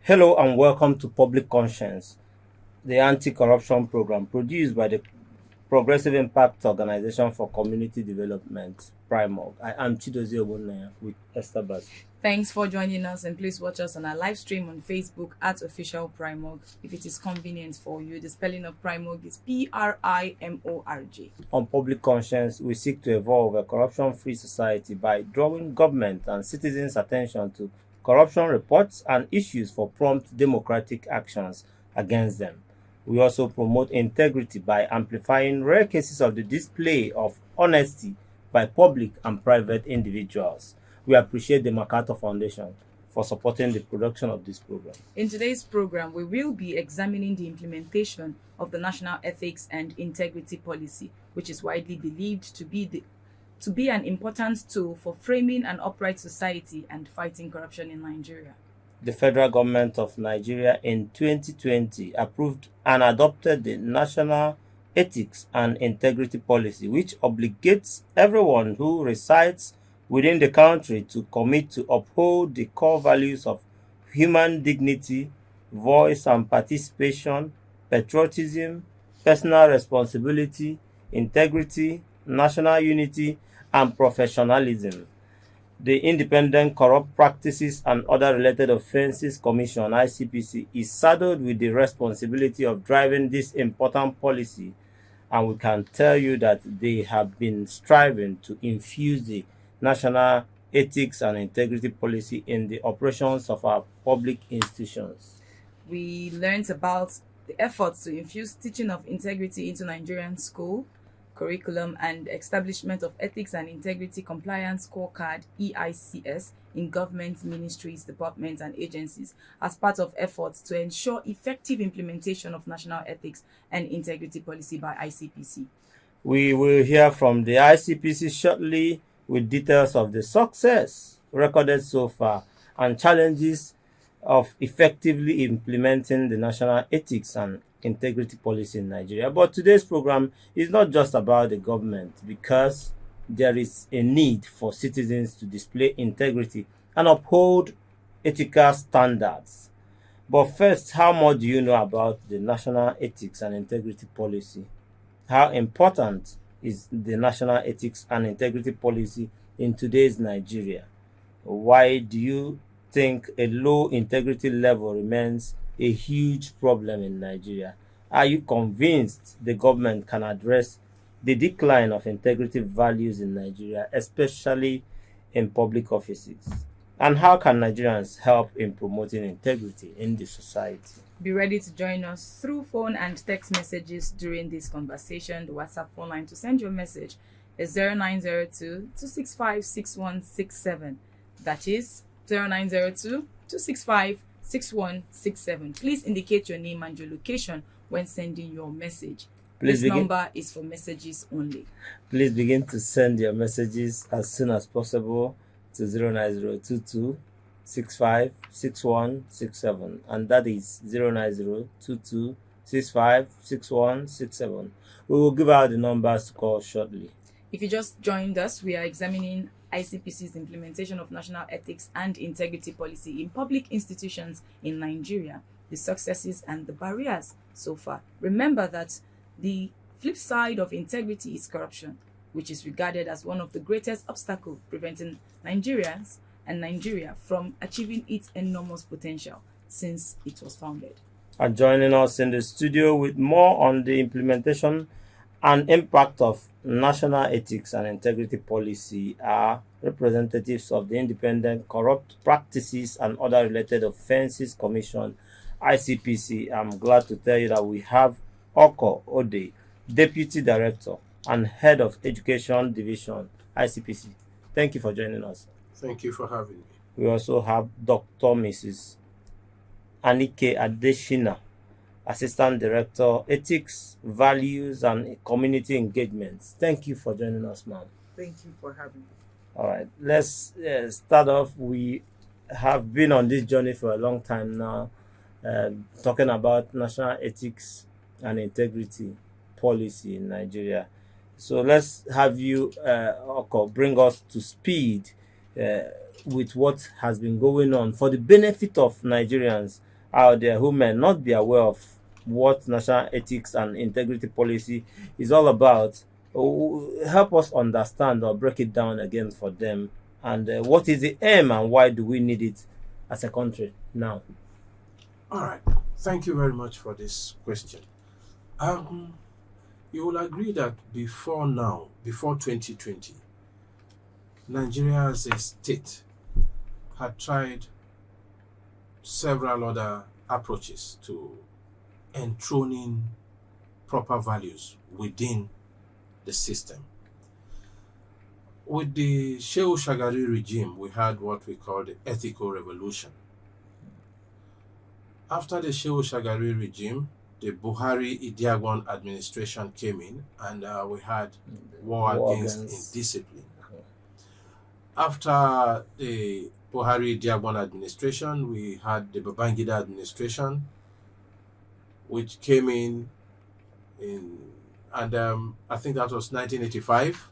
Hello and welcome to Public Conscience, the anti-corruption program produced by the Progressive Impact Organization for Community Development, PRIMOG. I am Chidozie Ogbonnaya with Esther Bass. Thanks for joining us, and please watch us on our live stream on Facebook at Official Primorg. If it is convenient for you, the spelling of Primorg is Primorg. On Public Conscience, we seek to evolve a corruption-free society by drawing government and citizens' attention to corruption reports and issues for prompt democratic actions against them. We also promote integrity by amplifying rare cases of the display of honesty by public and private individuals. We appreciate the MacArthur Foundation for supporting the production of this program. In today's program, we will be examining the implementation of the National Ethics and Integrity Policy, which is widely believed to be an important tool for framing an upright society and fighting corruption in Nigeria. The federal government of Nigeria in 2020 approved and adopted the National Ethics and Integrity Policy, which obligates everyone who resides within the country to commit to uphold the core values of human dignity, voice and participation, patriotism, personal responsibility, integrity, national unity, and professionalism. The Independent Corrupt Practices and Other Related Offences Commission (ICPC) is saddled with the responsibility of driving this important policy, and we can tell you that they have been striving to infuse the National Ethics and Integrity Policy in the operations of our public institutions. We learned about the efforts to infuse teaching of integrity into Nigerian school curriculum and establishment of Ethics and Integrity Compliance Scorecard (EICS) in government ministries, departments, and agencies as part of efforts to ensure effective implementation of National Ethics and Integrity Policy by ICPC. We will hear from the ICPC shortly with details of the success recorded so far and challenges of effectively implementing the National Ethics and Integrity Policy in Nigeria. But today's program is not just about the government, because there is a need for citizens to display integrity and uphold ethical standards. But first, how much do you know about the National Ethics and Integrity Policy? How important is the National Ethics and Integrity Policy in today's Nigeria? Why do you think a low integrity level remains a huge problem in Nigeria? Are you convinced the government can address the decline of integrity values in Nigeria, especially in public offices? And how can Nigerians help in promoting integrity in the society? Be ready to join us through phone and text messages during this conversation. The WhatsApp phone line to send your message is 0902 265 6167. That is 0902 265 6167. Please indicate your name and your location when sending your message. This number is for messages only. Please begin to send your messages as soon as possible to 09022 65 6167, and that is 09022 65 6167. We will give out the numbers to call shortly. If you just joined us, we are examining ICPC's implementation of National Ethics and Integrity Policy in public institutions in Nigeria, the successes and the barriers so far. Remember that the flip side of integrity is corruption, which is regarded as one of the greatest obstacles preventing Nigerians and Nigeria from achieving its enormous potential since it was founded. And joining us in the studio with more on the implementation and impact of National Ethics and Integrity Policy are representatives of the Independent Corrupt Practices and Other Related Offences Commission (ICPC). I'm glad to tell you that we have Oko Ode, Deputy Director and Head of Education Division, ICPC. Thank you for joining us. Thank you for having me. We also have Dr. Mrs. Anike Adeshina, Assistant Director, Ethics, Values, and Community Engagements. Thank you for joining us, ma'am. Thank you for having me. All right, let's start off. We have been on this journey for a long time now, talking about National Ethics and Integrity Policy in Nigeria. So let's have you, Oko, bring us to speed with what has been going on for the benefit of Nigerians out there who may not be aware of what national ethics and integrity policy is all about, help us understand or break it down again for them. And what is the aim and why do we need it as a country now? All right. Thank you very much for this question. You will agree that before now, before 2020, Nigeria as a state had tried several other approaches to enthroning proper values within the system. With the Shehu Shagari regime, we had what we call the ethical revolution. After the Shehu Shagari regime, the Buhari Idiagbon administration came in, and we had war against indiscipline. After the Buhari Idiagbon administration, we had the Babangida administration, which came in and I think that was 1985,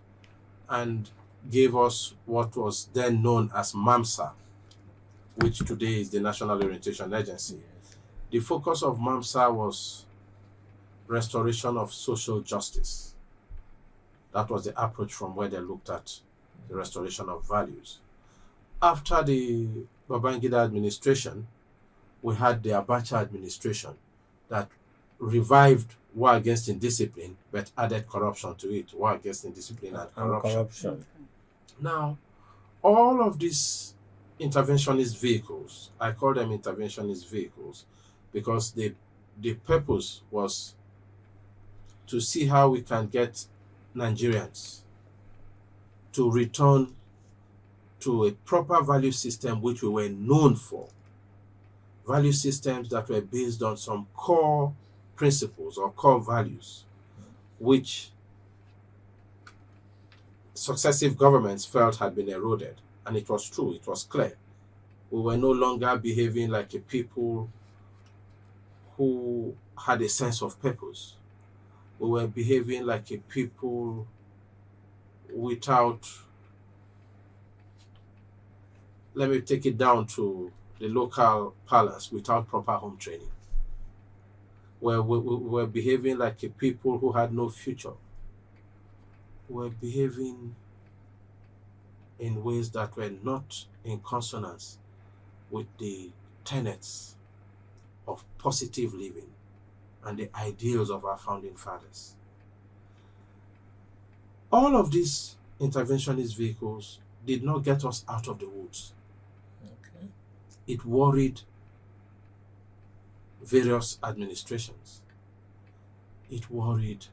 and gave us what was then known as MAMSA, which today is the National Orientation Agency. The focus of MAMSA was restoration of social justice. That was the approach from where they looked at the restoration of values. After the Babangida administration, we had the Abacha administration that revived war against indiscipline, but added corruption to it. War against indiscipline and corruption. Now, all of these interventionist vehicles, I call them interventionist vehicles, because the purpose was to see how we can get Nigerians to return to a proper value system which we were known for. Value systems that were based on some core principles or core values, which successive governments felt had been eroded. And it was true, it was clear. We were no longer behaving like a people who had a sense of purpose. We were behaving like a people without, let me take it down to the local parlance, without proper home training. Where we were behaving like a people who had no future. We were behaving in ways that were not in consonance with the tenets of positive living and the ideals of our founding fathers. All of these interventionist vehicles did not get us out of the woods. Okay. It worried various administrations. It worried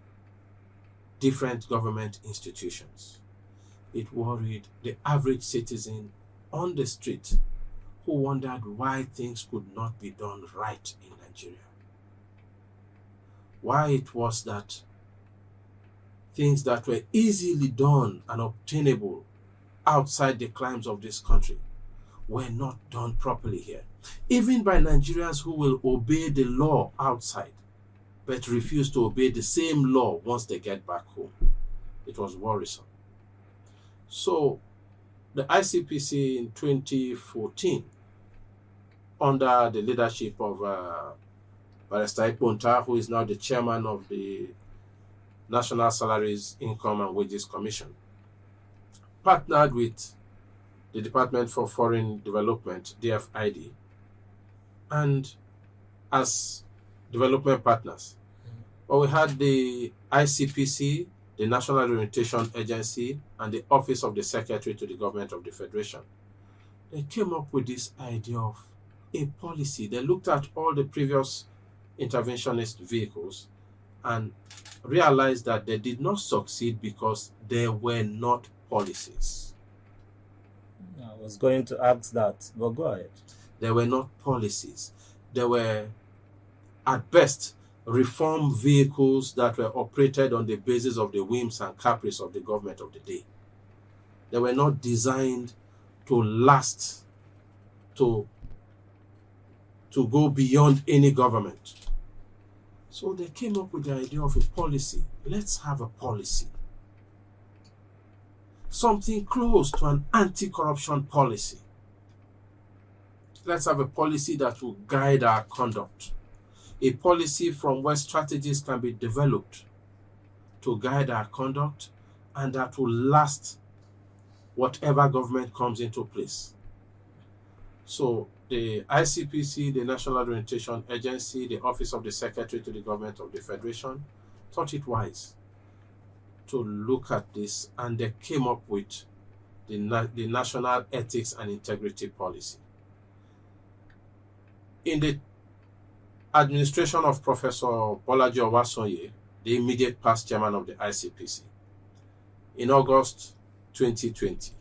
different government institutions. It worried the average citizen on the street who wondered why things could not be done right in Nigeria. Why it was that things that were easily done and obtainable outside the climes of this country were not done properly here. Even by Nigerians who will obey the law outside, but refuse to obey the same law once they get back home. It was worrisome. So the ICPC in 2014, under the leadership of Barrister Iponta, who is now the chairman of the National Salaries, Income and Wages Commission, partnered with the Department for Foreign Development, DFID, and as development partners. But we had the ICPC, the National Orientation Agency, and the Office of the Secretary to the Government of the Federation. They came up with this idea of a policy. They looked at all the previous interventionist vehicles and realized that they did not succeed because there were not policies. I was going to ask that, but go ahead. There were not policies. There were, at best, reform vehicles that were operated on the basis of the whims and caprice of the government of the day. They were not designed to last, to go beyond any government. So they came up with the idea of a policy. Let's have a policy. Something close to an anti-corruption policy. let's have a policy that will guide our conduct. A policy from where strategies can be developed to guide our conduct and that will last whatever government comes into place. So the ICPC, the National Orientation Agency, the Office of the Secretary to the Government of the Federation, thought it wise to look at this, and they came up with the National Ethics and Integrity Policy. In the administration of Professor Bolaji Owasonye, the immediate past chairman of the ICPC, in August 2020,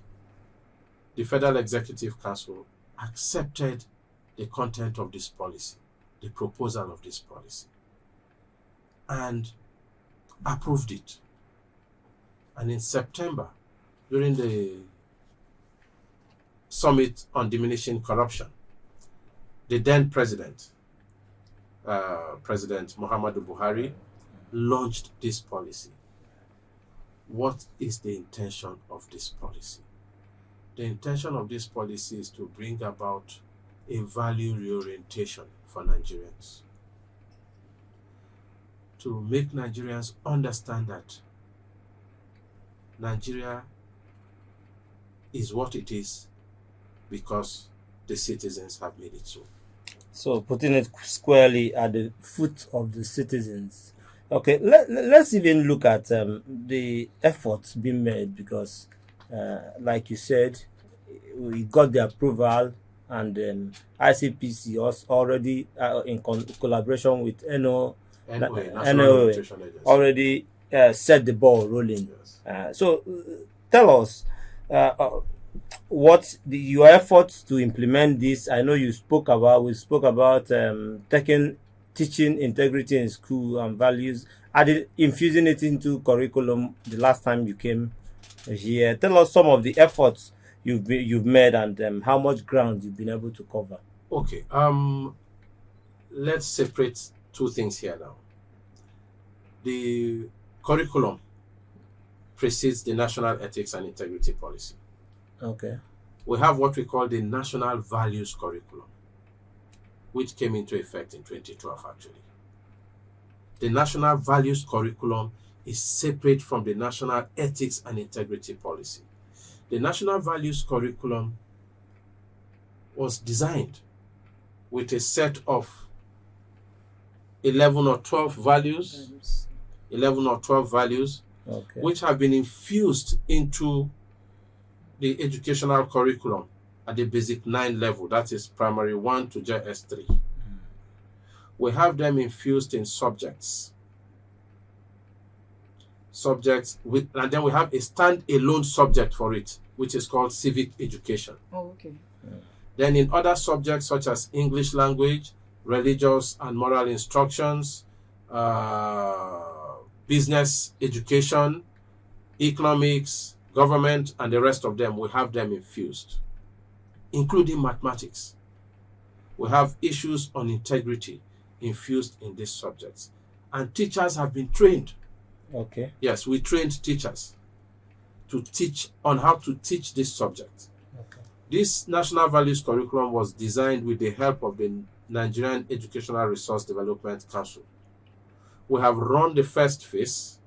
the Federal Executive Council accepted the content of this policy, the proposal of this policy, and approved it. And in September, during the Summit on Diminishing Corruption, the then President Muhammadu Buhari, launched this policy. What is the intention of this policy? The intention of this policy is to bring about a value reorientation for Nigerians, to make Nigerians understand that Nigeria is what it is because the citizens have made it so. So putting it squarely at the foot of the citizens. Okay, let's even look at the efforts being made, because like you said, we got the approval, and ICPC was already in collaboration with NOA, already set the ball rolling. Yes. So tell us what your efforts to implement this. I know we spoke about teaching integrity in school and values, infusing it into curriculum the last time you came here. Tell us some of the efforts you've made, and how much ground you've been able to cover. Okay. Let's separate two things here now. The curriculum precedes the National Ethics and Integrity Policy. Okay. We have what we call the National Values Curriculum, which came into effect in 2012, actually. The National Values Curriculum is separate from the National Ethics and Integrity Policy. The National Values Curriculum was designed with a set of 11 or 12 values, Okay. which have been infused into the educational curriculum at the basic 9 level, that is primary 1 to JS3. We have them infused in subjects, and then we have a stand-alone subject for it, which is called civic education. Oh, okay. Then in other subjects such as English language, religious and moral instructions, business education, economics, government, and the rest of them, we have them infused, including mathematics. We have issues on integrity infused in these subjects. And teachers have been trained. Okay. Yes, we trained teachers to teach on how to teach this subject. Okay. This National Values Curriculum was designed with the help of the Nigerian Educational Resource Development Council. We have run the first phase.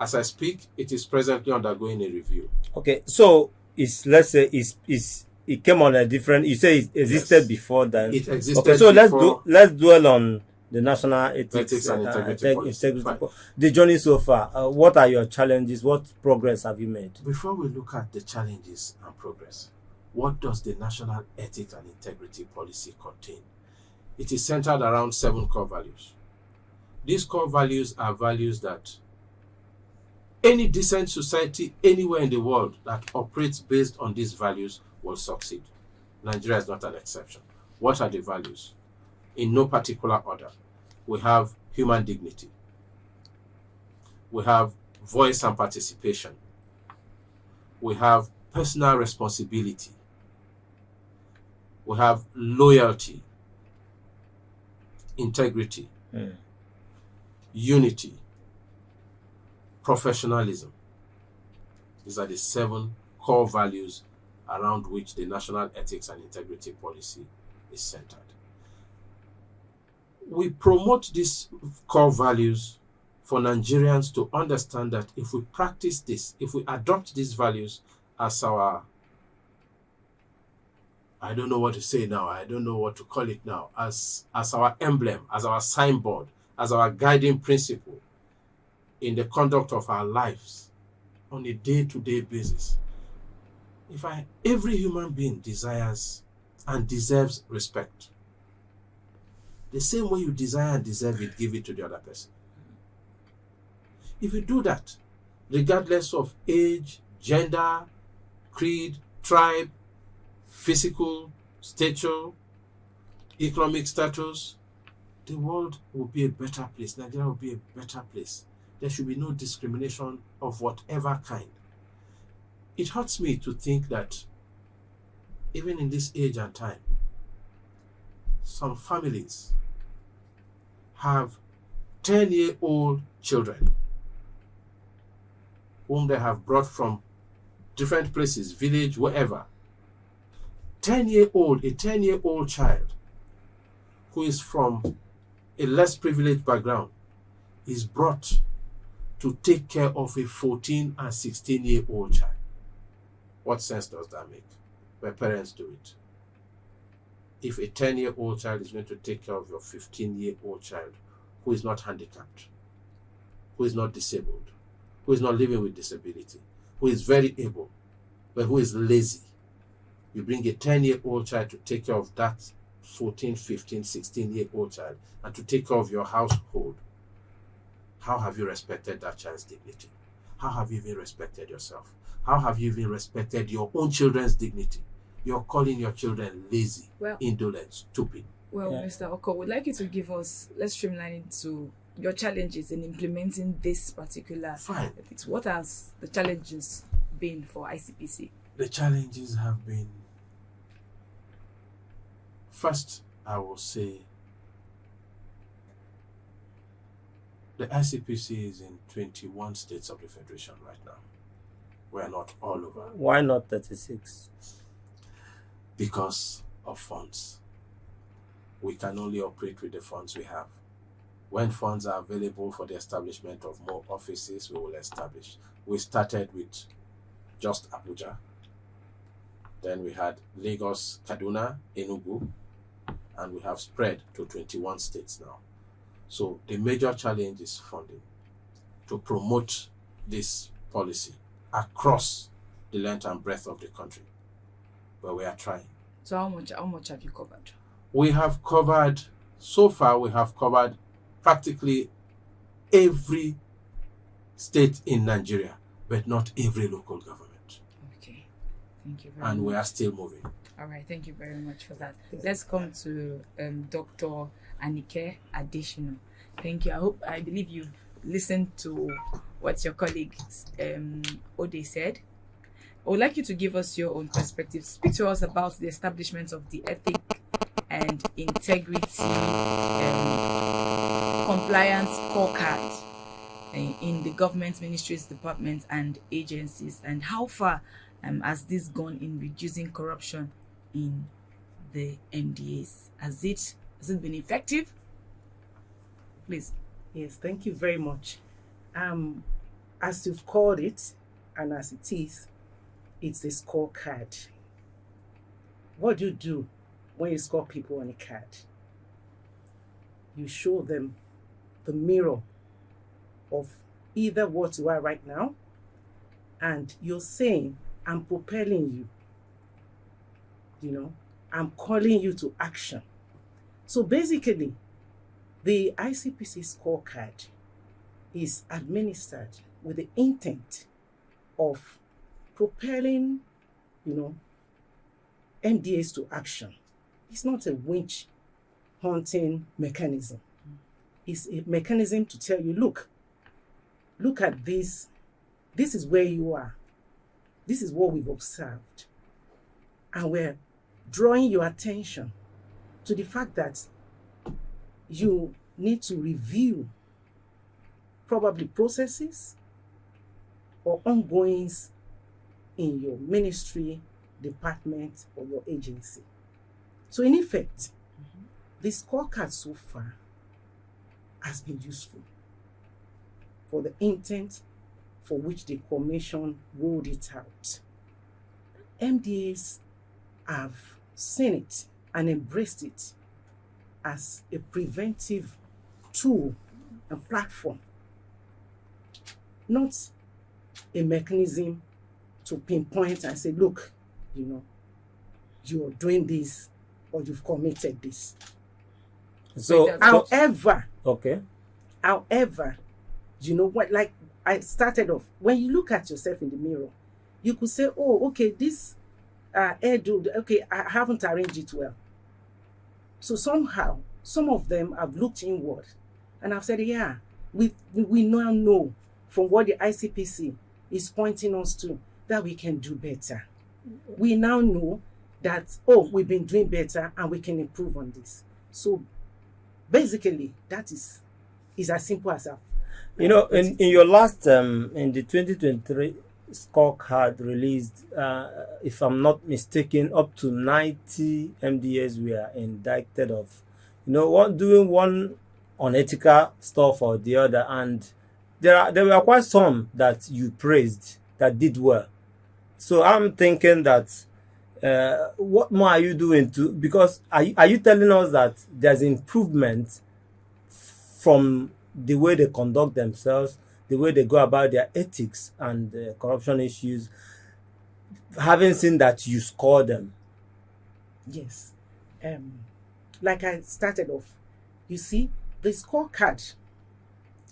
As I speak, it is presently undergoing a review. Okay, so it came on a different. You say it existed Yes. before then. It existed. Okay, so before. let's dwell on the National Ethics and Integrity Policy. Fine. The journey so far. What are your challenges? What progress have you made? Before we look at the challenges and progress, what does the National Ethics and Integrity Policy contain? It is centered around 7 core values. These core values are values that any decent society anywhere in the world that operates based on these values will succeed. Nigeria is not an exception. What are the values? In no particular order. We have human dignity. We have voice and participation. We have personal responsibility. We have loyalty, integrity, unity, professionalism. These are the 7 core values around which the National Ethics and Integrity Policy is centered. We promote these core values for Nigerians to understand that if we practice this, if we adopt these values as our, I don't know what to say now, I don't know what to call it now, as our emblem, as our signboard, as our guiding principle in the conduct of our lives on a day-to-day basis. Every human being desires and deserves respect. The same way you desire and deserve it, give it to the other person. If you do that, regardless of age, gender, creed, tribe, physical stature, economic status, the world will be a better place. Nigeria will be a better place. There should be no discrimination of whatever kind. It hurts me to think that even in this age and time, some families have 10-year-old children whom they have brought from different places, village, wherever. A 10-year-old child who is from a less privileged background is brought to take care of a 14 and 16-year-old child. What sense does that make? Where parents do it. If a 10-year-old child is going to take care of your 15-year-old child who is not handicapped, who is not disabled, who is not living with disability, who is very able, but who is lazy, you bring a 10-year-old child to take care of that 14, 15, 16-year-old child and to take care of your household, how have you respected that child's dignity? How have you even respected yourself? How have you even respected your own children's dignity? You're calling your children lazy, indolent, stupid. Well, yeah. Mr. Oko, would like you to give us, let's streamline it to your challenges in implementing this particular ethics. What has the challenges been for ICPC? The challenges have been, first, I will say, the ICPC is in 21 states of the Federation right now. We are not all over. Why not 36? Because of funds. We can only operate with the funds we have. When funds are available for the establishment of more offices, we will establish. We started with just Abuja. Then we had Lagos, Kaduna, Enugu, and we have spread to 21 states now. So the major challenge is funding to promote this policy across the length and breadth of the country. But we are trying. So how much have you covered? We have covered, so far we have covered practically every state in Nigeria, but not every local government. Okay, thank you very much. And we are still moving. All right, thank you very much for that. Let's come to Dr. Anike Adesina. Thank you. I believe you've listened to what your colleague Ode said. I would like you to give us your own perspective. Speak to us about the establishment of the ethic and integrity compliance scorecard in the government ministries, departments, and agencies, and how far has this gone in reducing corruption in the MDAs? Has it been effective? Please. Yes, thank you very much. As you've called it, and as it is, it's a scorecard. What do you do when you score people on a card? You show them the mirror of either what you are right now, and you're saying, I'm propelling you. I'm calling you to action. So basically, the ICPC scorecard is administered with the intent of propelling, MDAs to action. It's not a witch hunting mechanism. It's a mechanism to tell you, look at this. This is where you are. This is what we've observed. And we're drawing your attention to the fact that you need to review probably processes or ongoings in your ministry, department, or your agency. So in effect, the scorecard so far has been useful for the intent for which the commission rolled it out. MDAs have seen it and embraced it as a preventive tool and platform, not a mechanism to pinpoint and say, look, you're doing this or you've committed this. So, However, okay. However, you know what, like I started off, when you look at yourself in the mirror, you could say, oh, okay, this hairdo, okay, I haven't arranged it well. So somehow, some of them have looked inward and have said, yeah, we now know from what the ICPC is pointing us to that we can do better. We now know that, oh, we've been doing better and we can improve on this. So basically, that is as simple as that. In your last, in the 2023 scorecard released, if I'm not mistaken, up to 90 MDAs were indicted of, doing one unethical stuff or the other, and there were quite some that you praised that did well. So I'm thinking that what more are you doing because are you telling us that there's improvement from the way they conduct themselves, the way they go about their ethics and corruption issues, having seen that you score them? Yes. Like I started off, you see, the scorecard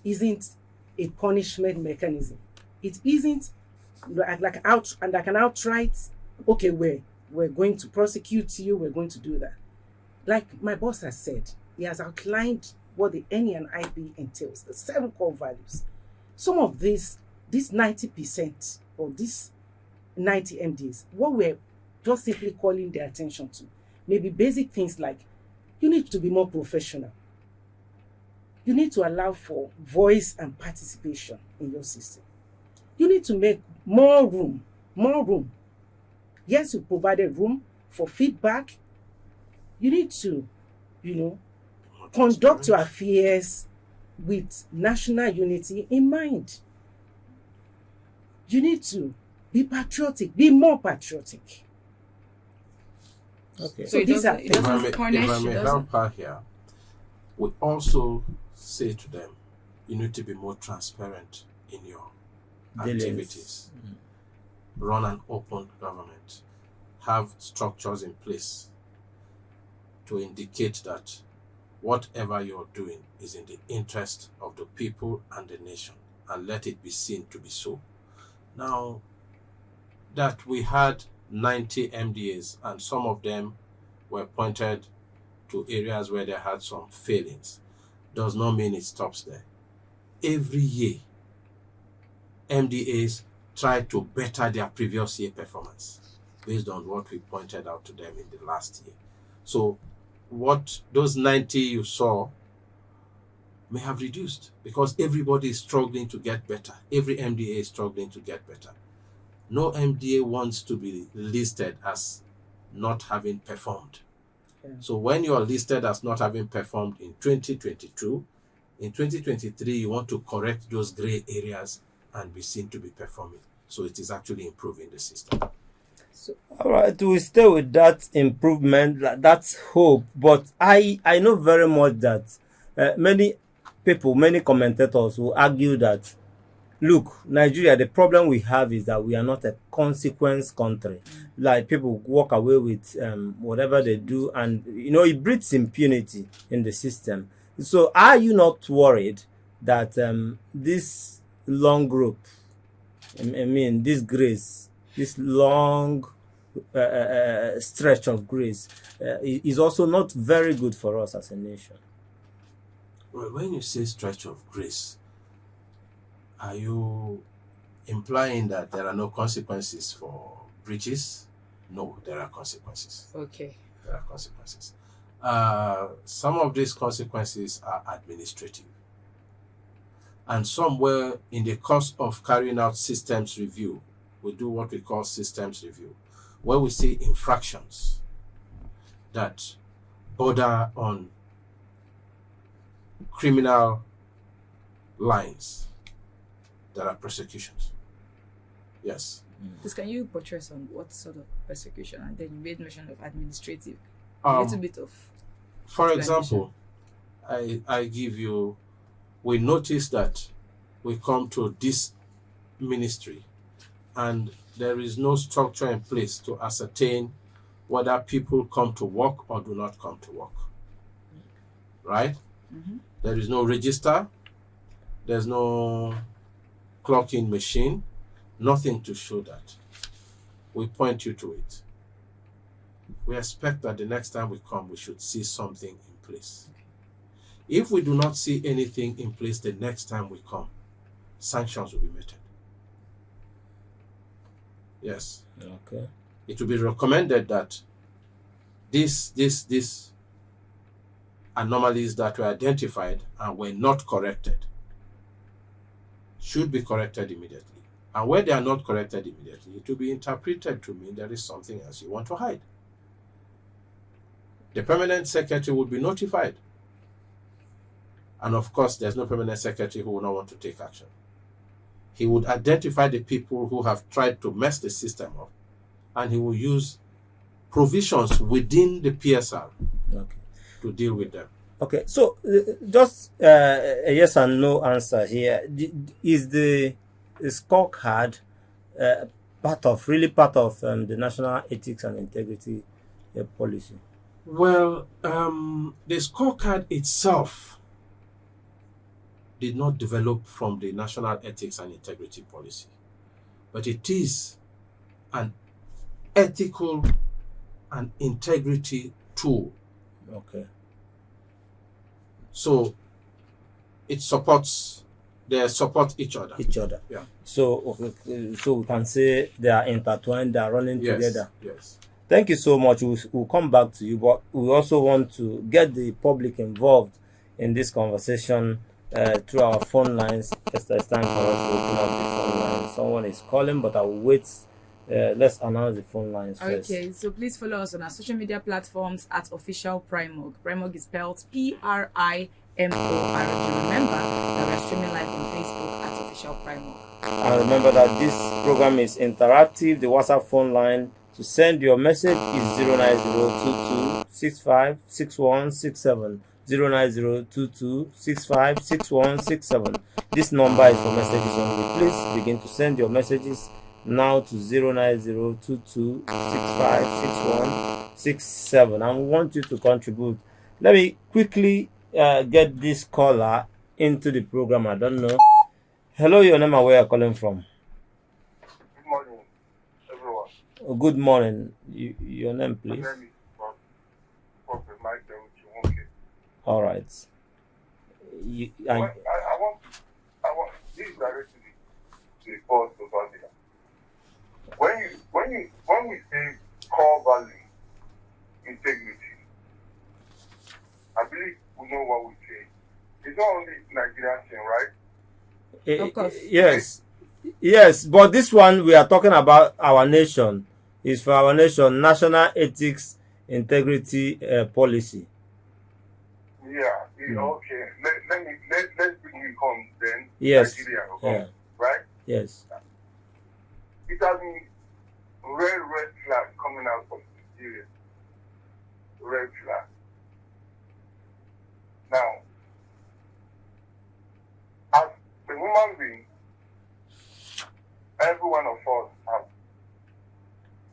isn't a punishment mechanism. It isn't like an outright, okay, we're going to prosecute you, we're going to do that. Like my boss has said, he has outlined what the NE and IP entails, the 7 core values. Some of this 90% or this 90 MDs, what we're just simply calling their attention to, maybe basic things like you need to be more professional. You need to allow for voice and participation in your system. You need to make more room. Yes, you provided room for feedback. You need to, conduct your affairs with national unity in mind. You need to be patriotic, be more patriotic. Okay. So If I may help her here, we also say to them, you need to be more transparent in your activities. Run an open government. Have structures in place to indicate that whatever you're doing is in the interest of the people and the nation, and let it be seen to be so. Now, that we had 90 MDAs and some of them were pointed to areas where they had some failings, does not mean it stops there. Every year, MDAs try to better their previous year performance based on what we pointed out to them in the last year. So what those 90 you saw may have reduced because everybody is struggling to get better. Every MDA is struggling to get better. No MDA wants to be listed as not having performed. Yeah. So when you are listed as not having performed in 2022, in 2023, you want to correct those gray areas and be seen to be performing. So it is actually improving the system. So, all right, we stay with that improvement. That's hope. But I know very much that many people, many commentators will argue that, look, Nigeria, the problem we have is that we are not a consequence country. Like people walk away with whatever they do, and it breeds impunity in the system. So are you not worried that this long group, this grace, this long stretch of grace is also not very good for us as a nation? Well, when you say stretch of grace, are you implying that there are no consequences for breaches? No, there are consequences. Okay. There are consequences. Some of these consequences are administrative. And somewhere in the course of carrying out systems review, we do what we call systems review, where we see infractions. that border on criminal lines, there are persecutions. Yes. Please, can you buttress on what sort of persecution? And then you made mention of administrative. A little bit of. For explanation. example, I give you, we notice that we come to this ministry and there is no structure in place to ascertain whether people come to work or do not come to work. Right? Mhm. There is no register, there's no clocking machine, nothing to show that. We point you to it. We expect that the next time we come, we should see something in place. If we do not see anything in place the next time we come, sanctions will be meted. Yes. Okay. It will be recommended that these anomalies that were identified and were not corrected should be corrected immediately. And where they are not corrected immediately, it will be interpreted to mean there is something else you want to hide. The permanent secretary would be notified. And of course, there's no permanent secretary who will not want to take action. He would identify the people who have tried to mess the system up, and he will use provisions within the PSR to deal with them. Okay, so just a yes and no answer here. Is the scorecard part of the national ethics and integrity policy? Well, the scorecard itself did not develop from the national ethics and integrity policy, but it is an ethical and integrity tool. Okay. So it supports, they support each other. Yeah. So so we can say they are intertwined, they are running together. Yes. Thank you so much. We'll come back to you, but we also want to get the public involved in this conversation through our phone lines. It's time for us to open up the phone lines. Someone is calling, but I will wait. Let's announce the phone lines first. Okay, so please follow us on our social media platforms at Official Primorg. Primorg is spelled Primor. Remember that we are streaming live on Facebook at Official Primorg. And remember that this program is interactive. The WhatsApp phone line to send your message is 09022 656167. 09022 656167. This number is for messages only. Please begin to send your messages now to 09022 656167. And we want you to contribute. Let me quickly get this caller into the program. I don't know. Hello, your name and where you're calling from. Good morning, everyone. Good morning. Your name, please. My name is Prophet Michael Chiwonke. All right. I want this is directly to the boss of Zambia. When we say core value, integrity, I believe we know what we say. It's not only Nigerian thing, right? Of course. Yes, but this one we are talking about our nation is for our nation national ethics integrity policy. Yeah. Okay. Let's bring it home then. Yes. Nigeria home, right? Yes. It has been red flag coming out from Nigeria. Red flag. Now, as a human being, every one of us have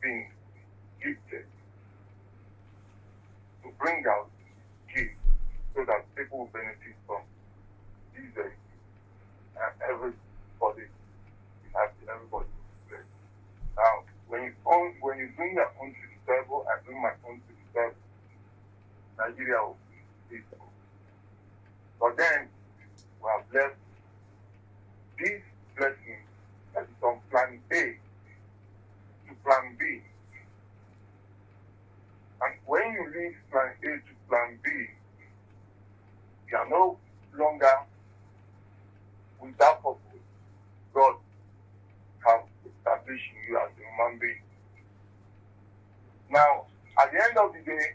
been gifted to bring out gifts so that people will benefit from these and everybody is happy, everybody is blessed. Now, when you bring your own to the table, I bring my own to the table, Nigeria will be peaceful. But then we have left this blessing that is on plan A to plan B. And when you leave plan A to plan B, you are no longer with that purpose God has established you as a human being. Now, at the end of the day,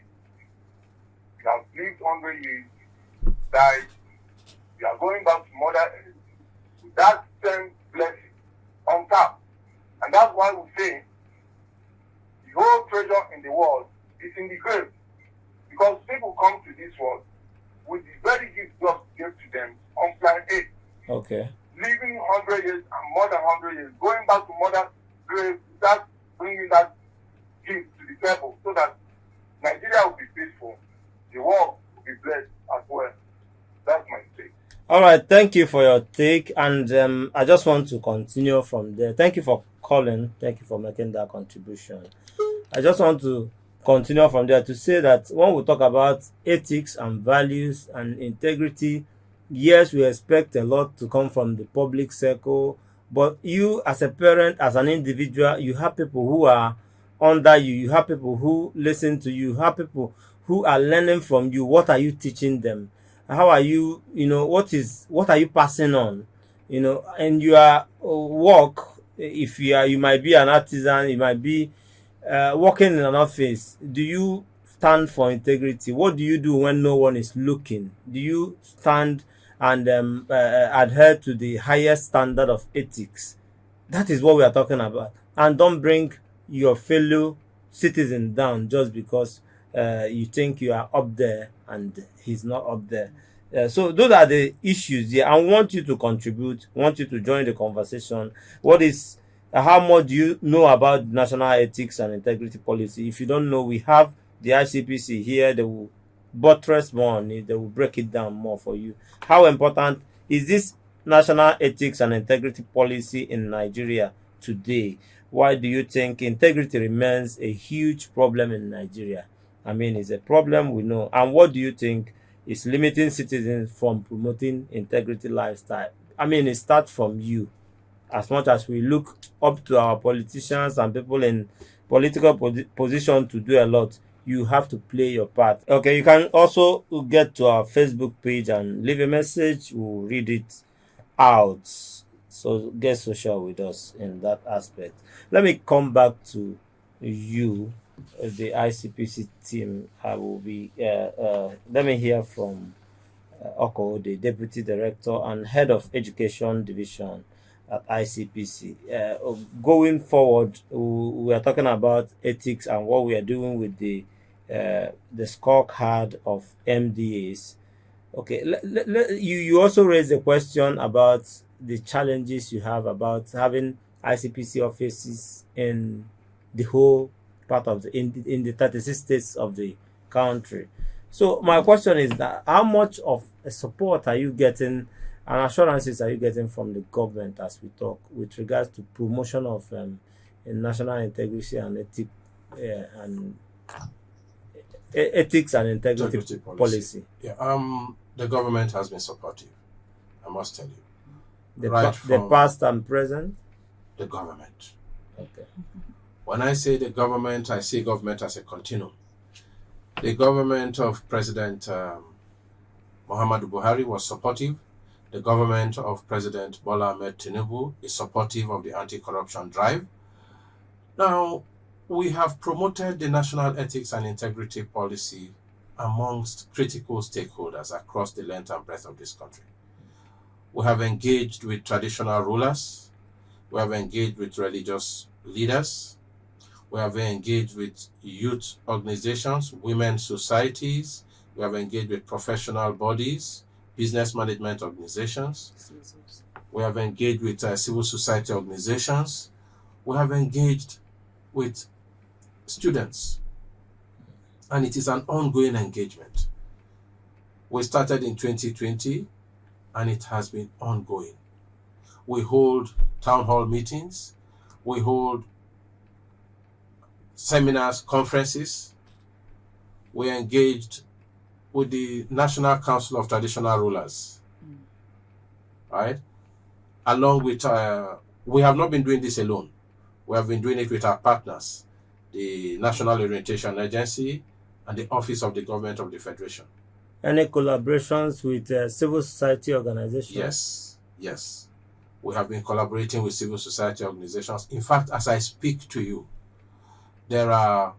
lived 100 years, died. We are going back to Mother Earth with that same blessing on top. And that's why we say the whole treasure in the world is in the grave. Because people come to this world with the very gift God gave to them on planet 8. Okay. Living 100 years and more than 100 years, going back to Mother's grave, without bringing that gift to the table so that Nigeria will be peaceful, the world will be blessed as well. That's my take. All right. Thank you for your take. And I just want to continue from there. Thank you for calling. Thank you for making that contribution. I just want to continue from there to say that when we talk about ethics and values and integrity, yes, we expect a lot to come from the public circle, but you as a parent, as an individual, you have people who are under you, you have people who listen to you, you have people who are learning from you. What are you teaching them? How are you, what are you passing on? And your work, if you might be an artisan, you might be working in an office. Do you stand for integrity? What do you do when no one is looking? Do you stand and adhere to the highest standard of ethics? That is what we are talking about. And don't bring your fellow citizen down just because you think you are up there and he's not up there. So those are the issues here. I want you to contribute, want you to join the conversation. How much do you know about national ethics and integrity policy? If you don't know, we have the ICPC here. They will buttress more on it. They will break it down more for you. How important is this national ethics and integrity policy in Nigeria today? Why do you think integrity remains a huge problem in Nigeria? I mean, it's a problem, we know. And what do you think is limiting citizens from promoting integrity lifestyle? I mean, it starts from you. As much as we look up to our politicians and people in political position to do a lot, you have to play your part. Okay, you can also get to our Facebook page and leave a message. We'll read it out. So get social with us in that aspect. Let me come back to you, the ICPC team. I will be. Let me hear from Oko, the Deputy Director and Head of Education Division at ICPC. Going forward, we are talking about ethics and what we are doing with the scorecard of MDAs. Okay, you also raised a question about the challenges you have about having ICPC offices in the whole part of in the 36 states of the country. So my question is that how much of a support are you getting and assurances are you getting from the government as we talk with regards to promotion of national integrity and ethics and integrity policy? Yeah, the government has been supportive, I must tell you. The past and present? The government. Okay. When I say the government, I see government as a continuum. The government of President Muhammadu Buhari was supportive. The government of President Bola Ahmed Tinubu is supportive of the anti-corruption drive. Now, we have promoted the national ethics and integrity policy amongst critical stakeholders across the length and breadth of this country. We have engaged with traditional rulers. We have engaged with religious leaders. We have engaged with youth organizations, women's societies. We have engaged with professional bodies, business management organizations. We have engaged with civil society organizations. We have engaged with students. And it is an ongoing engagement. We started in 2020 and it has been ongoing. We hold town hall meetings. We hold seminars, conferences. We engaged with the National Council of Traditional Rulers, right? Along with, we have not been doing this alone. We have been doing it with our partners, the National Orientation Agency and the Office of the Government of the Federation. Any collaborations with civil society organizations? Yes. We have been collaborating with civil society organizations. In fact, as I speak to you, there are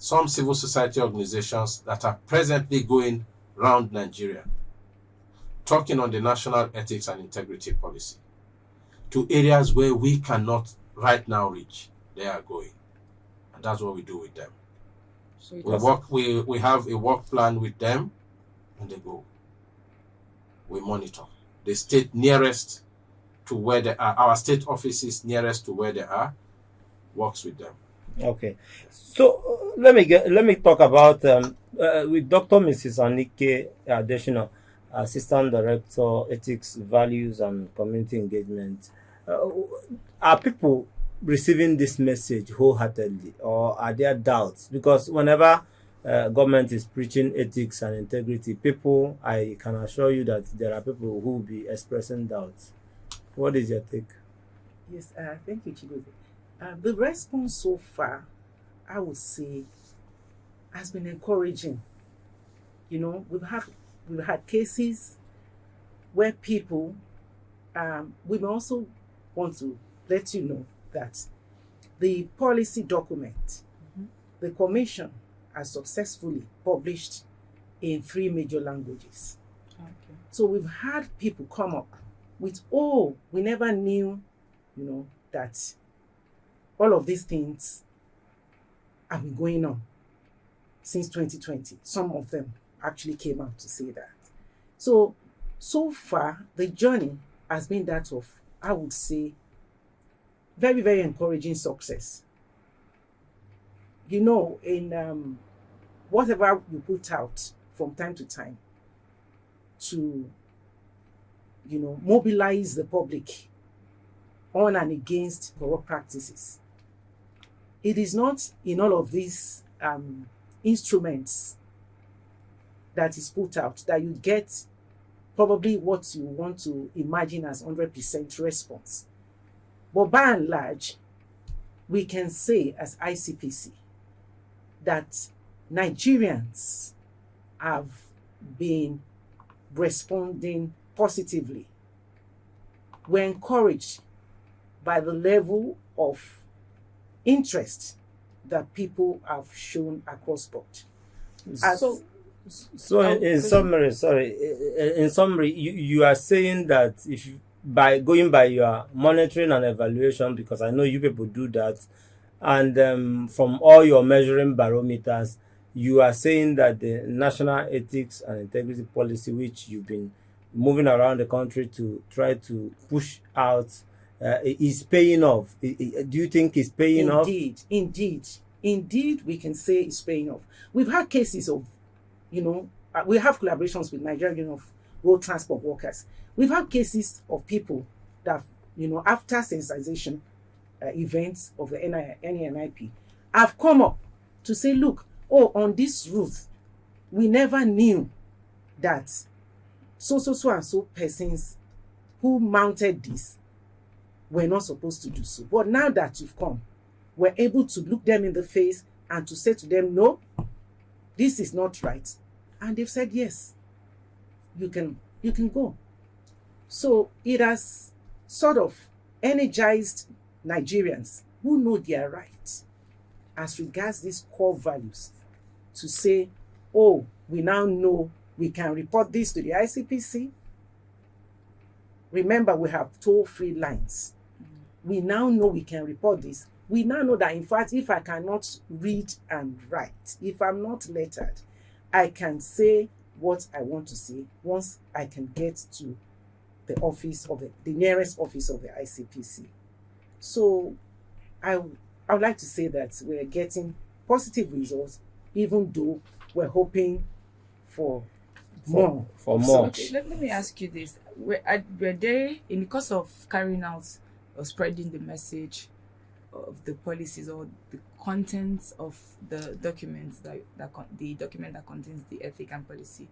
some civil society organizations that are presently going round Nigeria, talking on the national ethics and integrity policy to areas where we cannot right now reach. They are going. And that's what we do with them. So it We was work. We have a work plan with them, and they go. We monitor the state nearest to where they are. Our state offices nearest to where they are works with them. Okay, so let me talk about with Dr. Mrs. Anike Additional, Assistant Director, Ethics, Values, and Community Engagement. Uh, are people receiving this message wholeheartedly, or are there doubts? Because whenever government is preaching ethics and integrity, people, I can assure you that there are people who will be expressing doubts. What is your take? Yes, thank you, Chigozie. The response so far, I would say, has been encouraging. You know, we've had cases where people. We also want to let you know that the policy document, the Commission has successfully published in 3 major languages. okay. So we've had people come up with, oh, we never knew, that all of these things have been going on since 2020. Some of them actually came out to say that. So far, the journey has been that of, I would say, very, very encouraging success. In whatever you put out from time to time to, mobilize the public on and against corrupt practices, it is not in all of these instruments that is put out that you get probably what you want to imagine as 100% response. But by and large, we can say as ICPC that Nigerians have been responding positively. We're encouraged by the level of interest that people have shown across board. In summary, you are saying that if by going by your monitoring and evaluation, because I know you people do that, and from all your measuring barometers, you are saying that the national ethics and integrity policy, which you've been moving around the country to try to push out, is paying off. Do you think it's paying off? Indeed, we can say it's paying off. We've had cases of, we have collaborations with Nigerian Union of Road Transport Workers. We've had cases of people that, after sensitization events of the NNIP, have come up to say, look, on this route, we never knew that so and so persons who mounted this were not supposed to do so. But now that you've come, we're able to look them in the face and to say to them, no, this is not right. And they've said, yes, you can go. So it has sort of energized Nigerians who know their right as regards these core values to say, oh, we now know we can report this to the ICPC. Remember, we have toll-free lines. We now know we can report this. We now know that, in fact, if I cannot read and write, if I'm not lettered, I can say what I want to say once I can get to the office of the nearest office of the ICPC. So I would like to say that we're getting positive results, even though we're hoping for more. For more. Okay, let me ask you this. Were they, in the course of carrying out or spreading the message of the policies or the contents of the documents the document that contains the ethic and policy,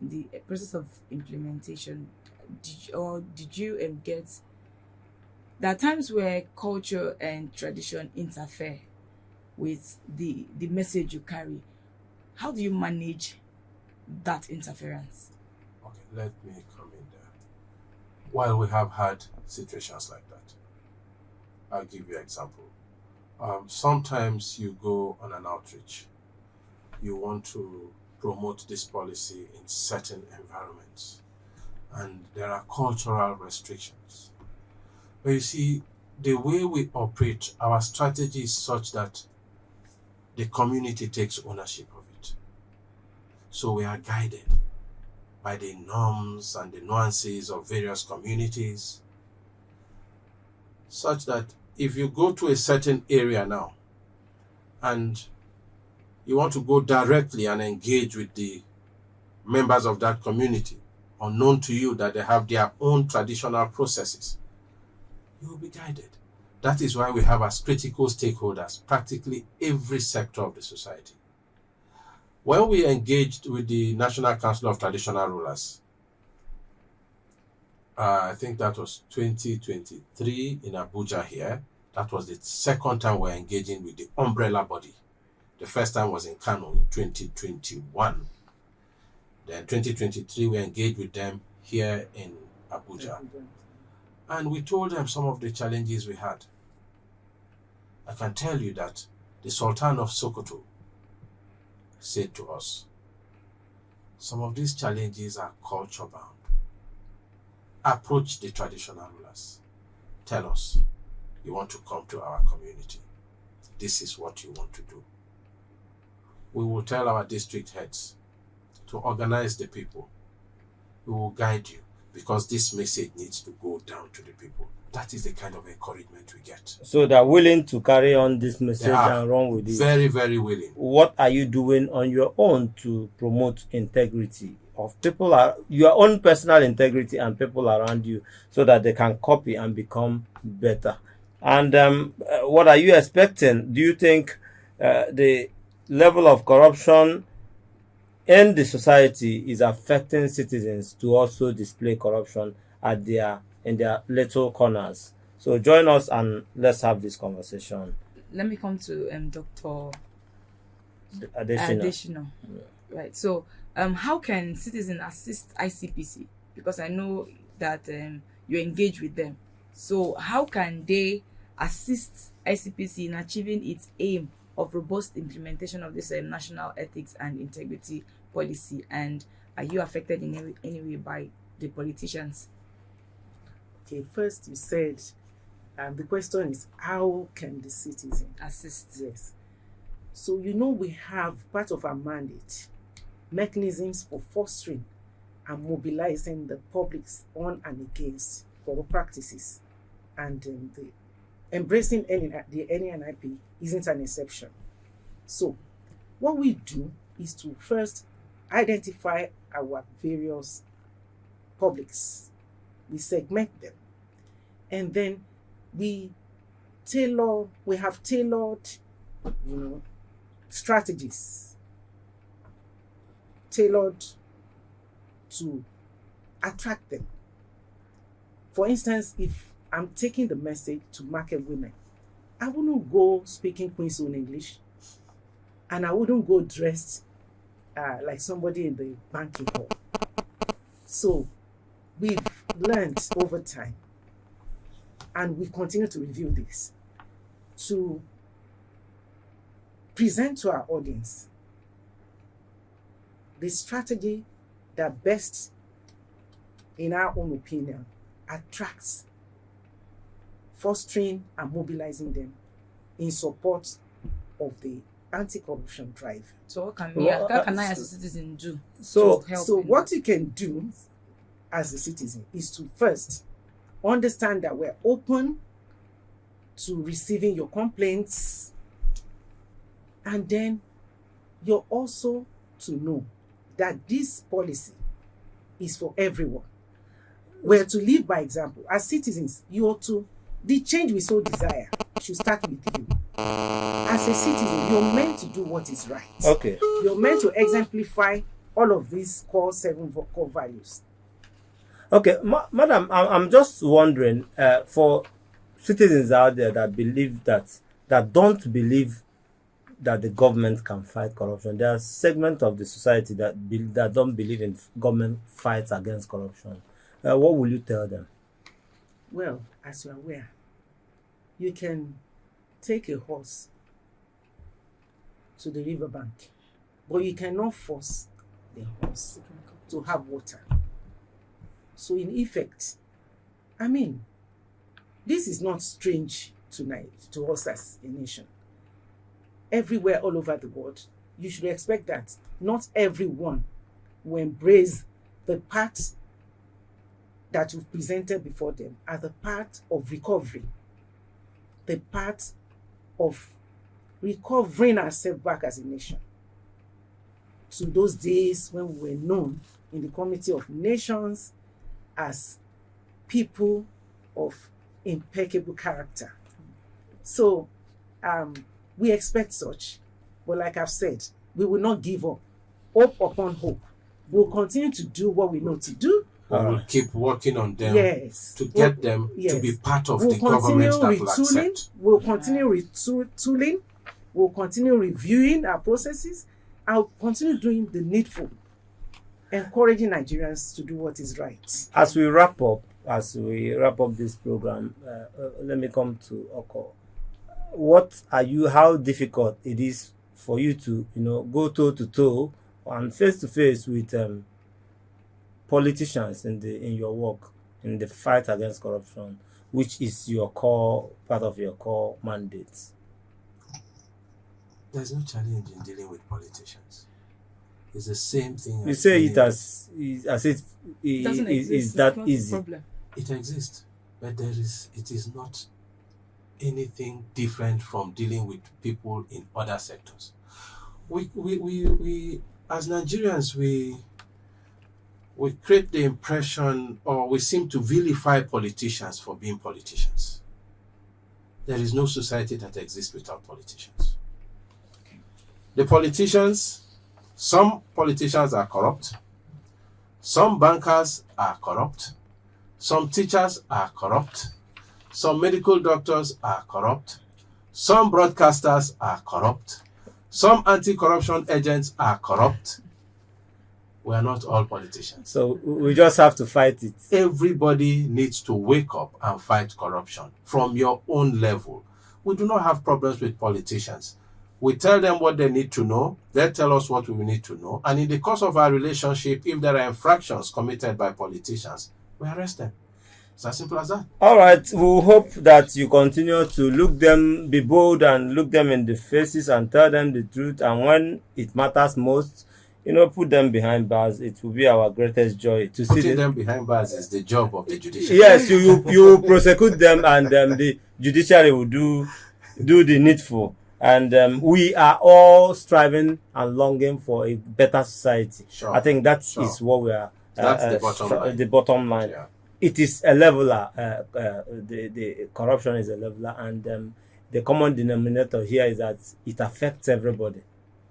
the process of implementation, did you get, there are times where culture and tradition interfere with the message you carry. How do you manage that interference? Okay, let me come in there. While we have had situations like that, I'll give you an example. Sometimes you go on an outreach you want to promote this policy in certain environments. And there are cultural restrictions. But you see, the way we operate, our strategy is such that the community takes ownership of it. So we are guided by the norms and the nuances of various communities, such that if you go to a certain area now and you want to go directly and engage with the members of that community, unknown to you that they have their own traditional processes, you will be guided. That is why we have as critical stakeholders practically every sector of the society. When we engaged with the National Council of Traditional Rulers, I think that was 2023 in Abuja here. That was the second time we're engaging with the umbrella body. The first time was in Kano in 2021. Then 2023, we engaged with them here in Abuja. And we told them some of the challenges we had. I can tell you that the Sultan of Sokoto said to us, some of these challenges are culture bound. Approach the traditional rulers. Tell us, you want to come to our community. This is what you want to do. We will tell our district heads to organize the people. We will guide you because this message needs to go down to the people. That is the kind of encouragement we get. So they're willing to carry on this message They are and run with it. very, very willing. What are you doing on your own to promote integrity of people, your own personal integrity and people around you, so that they can copy and become better? And what are you expecting? Do you think the level of corruption in the society is affecting citizens to also display corruption in their little corners? So join us and let's have this conversation. Let me come to Dr. Additional. Additional. Right. So how can citizens assist ICPC? Because I know that you engage with them. So how can they assist ICPC in achieving its aim of robust implementation of this national ethics and integrity policy? And are you affected in any way by the politicians? Okay, first you said the question is, how can the citizen Assist. Yes. So we have part of our mandate, mechanisms for fostering and mobilizing the publics on and against corrupt practices, and the embracing the NNIP isn't an exception. So what we do is to first identify our various publics, we segment them, and then we have tailored strategies tailored to attract them. For instance, if I'm taking the message to market women, I wouldn't go speaking Queen's Own English, and I wouldn't go dressed like somebody in the banking hall. So we've learned over time, and we continue to review this, to present to our audience the strategy that best, in our own opinion, attracts, fostering and mobilizing them in support of the anti-corruption drive. So what can I as a citizen do So to help? So what you can do as a citizen is to first understand that we're open to receiving your complaints, and then you're also to know that this policy is for everyone. We're to live by example. As citizens, the change we so desire should start with you. As a citizen, you're meant to do what is right. Okay. You're meant to exemplify all of these core values. Okay, madam, I'm just wondering, for citizens out there that believe that don't believe that the government can fight corruption, there are segments of the society that don't believe in government fights against corruption. What will you tell them? Well, as you're aware, you can take a horse to the riverbank, but you cannot force the horse to have water. So in effect, I mean, this is not strange to us as a nation. Everywhere, all over the world, you should expect that not everyone will embrace the path that we've presented before them as the path of recovery, the path of recovering ourselves back as a nation to those days when we were known in the Committee of Nations as people of impeccable character. So we expect such, but like I've said, we will not give up. Hope upon hope. We'll continue to do what we know to do. We will keep working on them Yes. to get them to be part of the government that will accept. We'll continue retooling. We'll continue reviewing our processes. I'll continue doing the needful, encouraging Nigerians to do what is right. As we wrap up this program, let me come to Oko. How difficult it is for you to, go toe to toe and face to face with politicians in your work, in the fight against corruption, which is part of your core mandates? There's no challenge in dealing with politicians. It's the same thing. You say it as it doesn't exist. is that It's not easy. a problem. It exists, but it is not anything different from dealing with people in other sectors. We as Nigerians, we create the impression, or we seem to vilify politicians for being politicians. There is no society that exists without politicians. The politicians, some politicians are corrupt, some bankers are corrupt, some teachers are corrupt, some medical doctors are corrupt, some broadcasters are corrupt, some anti-corruption agents are corrupt. We are not all politicians. So we just have to fight it. Everybody needs to wake up and fight corruption from your own level. We do not have problems with politicians. We tell them what they need to know. They tell us what we need to know. And in the course of our relationship, if there are infractions committed by politicians, we arrest them. It's as simple as that. All right. We hope that you continue to be bold and look them in the faces and tell them the truth. And when it matters most, put them behind bars. It will be our greatest joy to see Putting them behind bars is the job of the judiciary. Yes, you prosecute them, and the judiciary will do the needful. And we are all striving and longing for a better society. Sure. I think that is what we are. That's the bottom line. The bottom line. Yeah. It is a leveler. The corruption is a leveler, and the common denominator here is that it affects everybody,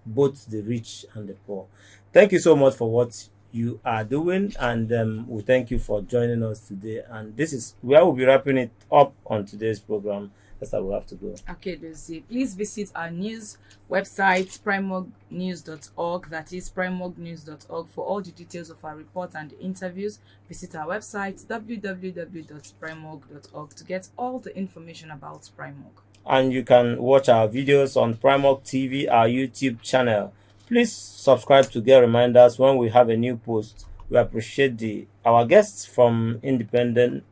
both the rich and the poor. Thank you so much for what you are doing, and we thank you for joining us today. And this is where we'll be wrapping it up on today's program. That's how we have to go. Okay, Lucy. Please visit our news website, primognews.org. That is primognews.org for all the details of our report and the interviews. Visit our website, www.primog.org, to get all the information about Primog. And you can watch our videos on Primog TV, our YouTube channel. Please subscribe to get reminders when we have a new post. We appreciate our guests from the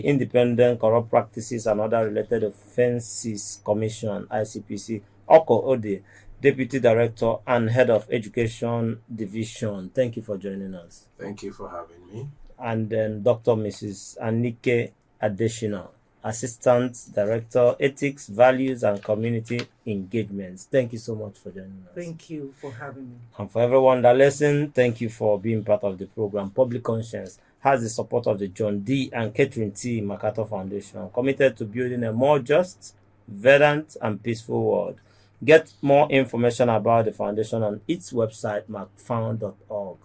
Independent Corrupt Practices and Other Related Offences Commission, ICPC, Oko Ode, Deputy Director and Head of Education Division. Thank you for joining us. Thank you for having me. And then Dr. Mrs. Anike Adeshina, Assistant Director, Ethics, Values and Community Engagements. Thank you so much for joining us. Thank you for having me. And for everyone that listened, thank you for being part of the program. Public Conscience has the support of the John D. and Catherine T. MacArthur Foundation, committed to building a more just, verdant, and peaceful world. Get more information about the foundation on its website, macfound.org.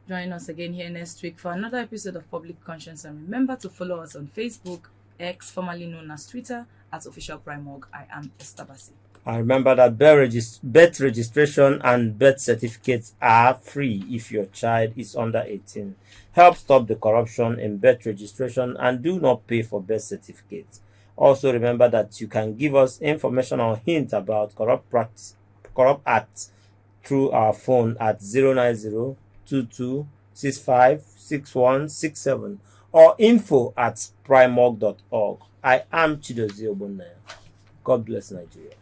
Join us again here next week for another episode of Public Conscience, and remember to follow us on Facebook, X, formerly known as Twitter, at Official Primog. I am Esther Bassi. And remember that birth registration and birth certificates are free if your child is under 18. Help stop the corruption in birth registration and do not pay for birth certificates. Also remember that you can give us information or hints about corrupt acts through our phone at 09022656167 or info@primorg.org. I am Chidozie Ogbonnaya. God bless Nigeria.